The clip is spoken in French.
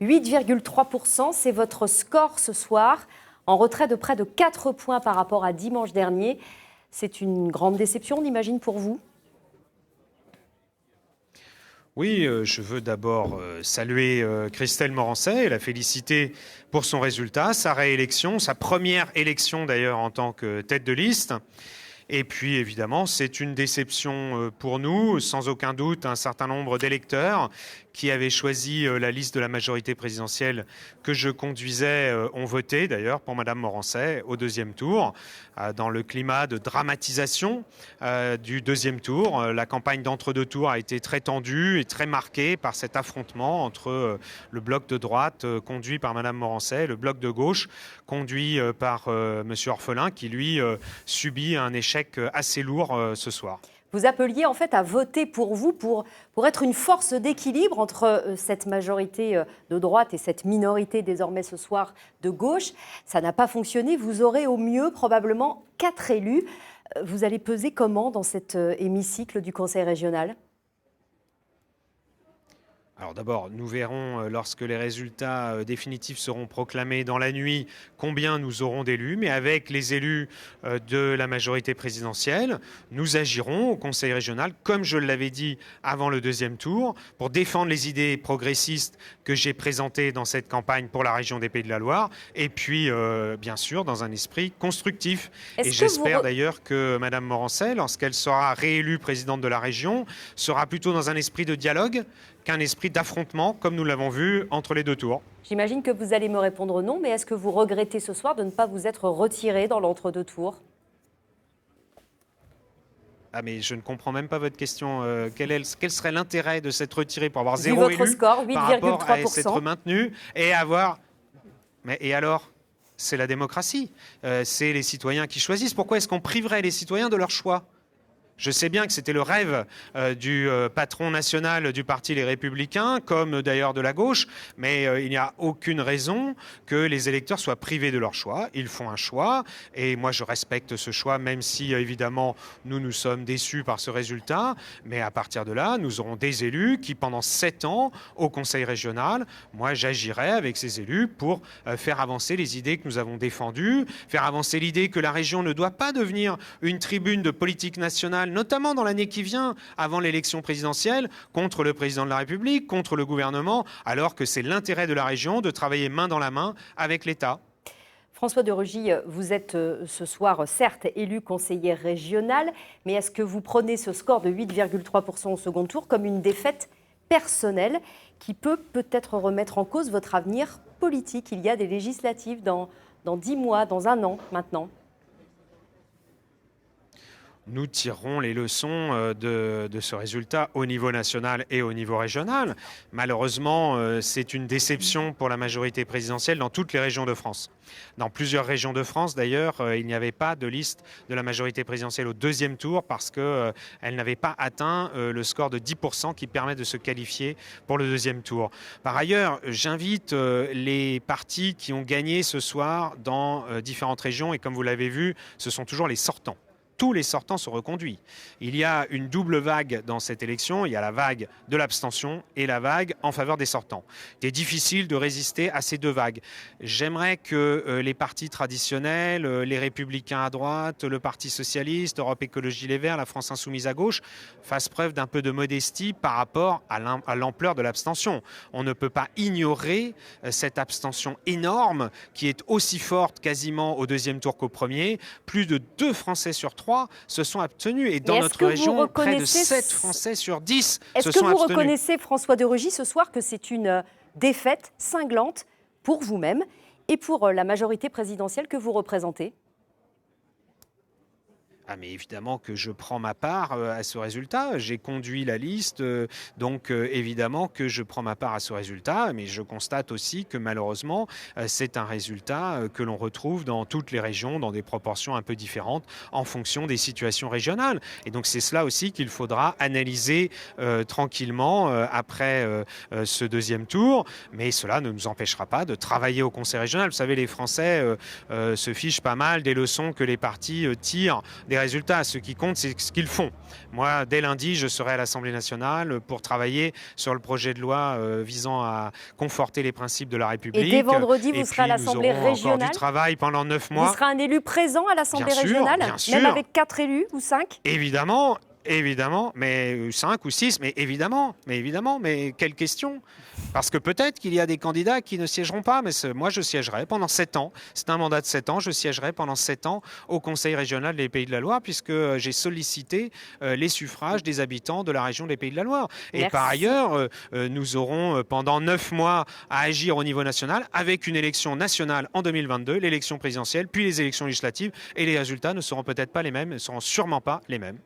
8,3%, c'est votre score ce soir, en retrait de près de 4 points par rapport à dimanche dernier. C'est une grande déception, on imagine, pour vous ? Oui, je veux d'abord saluer Christelle Morançais et la féliciter pour son résultat, sa réélection, sa première élection d'ailleurs en tant que tête de liste. Et puis évidemment, c'est une déception pour nous, sans aucun doute, un certain nombre d'électeurs qui avaient choisi la liste de la majorité présidentielle que je conduisais ont voté d'ailleurs pour Madame Morançais au deuxième tour. Dans le climat de dramatisation du deuxième tour, la campagne d'entre-deux tours a été très tendue et très marquée par cet affrontement entre le bloc de droite conduit par Madame Morançais et le bloc de gauche conduit par Monsieur Orphelin qui lui subit un échec assez lourd ce soir. Vous appeliez en fait à voter pour vous, pour être une force d'équilibre entre cette majorité de droite et cette minorité désormais ce soir de gauche. Ça n'a pas fonctionné. Vous aurez au mieux probablement 4 élus. Vous allez peser comment dans cet hémicycle du Conseil régional ? Alors d'abord, nous verrons lorsque les résultats définitifs seront proclamés dans la nuit combien nous aurons d'élus. Mais avec les élus de la majorité présidentielle, nous agirons au Conseil régional, comme je l'avais dit avant le deuxième tour, pour défendre les idées progressistes que j'ai présentées dans cette campagne pour la région des Pays de la Loire. Et puis, bien sûr, dans un esprit constructif. Et j'espère d'ailleurs que Mme Morançais, lorsqu'elle sera réélue présidente de la région, sera plutôt dans un esprit de dialogue qu'un esprit d'affrontement, comme nous l'avons vu entre les deux tours. J'imagine que vous allez me répondre non, mais est-ce que vous regrettez ce soir de ne pas vous être retiré dans l'entre-deux tours ? Ah mais je ne comprends même pas votre question. Quel serait l'intérêt de s'être retiré pour avoir 0 votre élu score, 8,3%. Par rapport à s'être maintenu et avoir... Mais et alors ? C'est la démocratie. C'est les citoyens qui choisissent. Pourquoi est-ce qu'on priverait les citoyens de leur choix ? Je sais bien que c'était le rêve du patron national du parti Les Républicains, comme d'ailleurs de la gauche, mais il n'y a aucune raison que les électeurs soient privés de leur choix. Ils font un choix, et moi je respecte ce choix, même si évidemment nous sommes déçus par ce résultat. Mais à partir de là, nous aurons des élus qui, pendant 7 ans, au Conseil régional, moi j'agirai avec ces élus pour faire avancer les idées que nous avons défendues, faire avancer l'idée que la région ne doit pas devenir une tribune de politique nationale, notamment dans l'année qui vient, avant l'élection présidentielle, contre le président de la République, contre le gouvernement, alors que c'est l'intérêt de la région de travailler main dans la main avec l'État. François de Rugy, vous êtes ce soir certes élu conseiller régional, mais est-ce que vous prenez ce score de 8,3% au second tour comme une défaite personnelle qui peut peut-être remettre en cause votre avenir politique ? Il y a des législatives dans 10 mois, dans 1 an maintenant. Nous tirerons les leçons de ce résultat au niveau national et au niveau régional. Malheureusement, c'est une déception pour la majorité présidentielle dans toutes les régions de France. Dans plusieurs régions de France, d'ailleurs, il n'y avait pas de liste de la majorité présidentielle au deuxième tour parce qu'elle n'avait pas atteint le score de 10% qui permet de se qualifier pour le deuxième tour. Par ailleurs, j'invite les partis qui ont gagné ce soir dans différentes régions, et comme vous l'avez vu, ce sont toujours les sortants. Tous les sortants sont reconduits. Il y a une double vague dans cette élection. Il y a la vague de l'abstention et la vague en faveur des sortants. Il est difficile de résister à ces deux vagues. J'aimerais que les partis traditionnels, les Républicains à droite, le Parti socialiste, Europe Écologie Les Verts, la France Insoumise à gauche, fassent preuve d'un peu de modestie par rapport à l'ampleur de l'abstention. On ne peut pas ignorer cette abstention énorme qui est aussi forte quasiment au deuxième tour qu'au premier. Plus de 2 Français sur 3 se sont abstenus. Et dans notre région, près de 7 Français sur 10 se sont abstenus. Est-ce que vous reconnaissez, François de Rugy, ce soir que c'est une défaite cinglante pour vous-même et pour la majorité présidentielle que vous représentez ? Ah mais évidemment que je prends ma part à ce résultat. J'ai conduit la liste, donc évidemment que je prends ma part à ce résultat. Mais je constate aussi que malheureusement, c'est un résultat que l'on retrouve dans toutes les régions, dans des proportions un peu différentes en fonction des situations régionales. Et donc c'est cela aussi qu'il faudra analyser tranquillement après ce deuxième tour. Mais cela ne nous empêchera pas de travailler au Conseil régional. Vous savez, les Français se fichent pas mal des leçons que les partis tirent des des résultats. Ce qui compte, c'est ce qu'ils font. Moi, dès lundi, je serai à l'Assemblée nationale pour travailler sur le projet de loi visant à conforter les principes de la République. Et dès vendredi, vous serez à l'Assemblée régionale. Nous aurons encore du travail pendant 9 mois. Vous serez un élu présent à l'Assemblée régionale, bien sûr. même avec 4 élus ou 5? Évidemment, mais 5 ou 6, mais quelle question? Parce que peut-être qu'il y a des candidats qui ne siégeront pas, mais moi je siégerai pendant 7 ans. C'est un mandat de 7 ans, je siégerai pendant 7 ans au Conseil régional des Pays de la Loire, puisque j'ai sollicité les suffrages des habitants de la région des Pays de la Loire. Et Merci. par ailleurs, nous aurons pendant 9 mois à agir au niveau national, avec une élection nationale en 2022, l'élection présidentielle, puis les élections législatives, et les résultats ne seront peut-être pas les mêmes, ne seront sûrement pas les mêmes.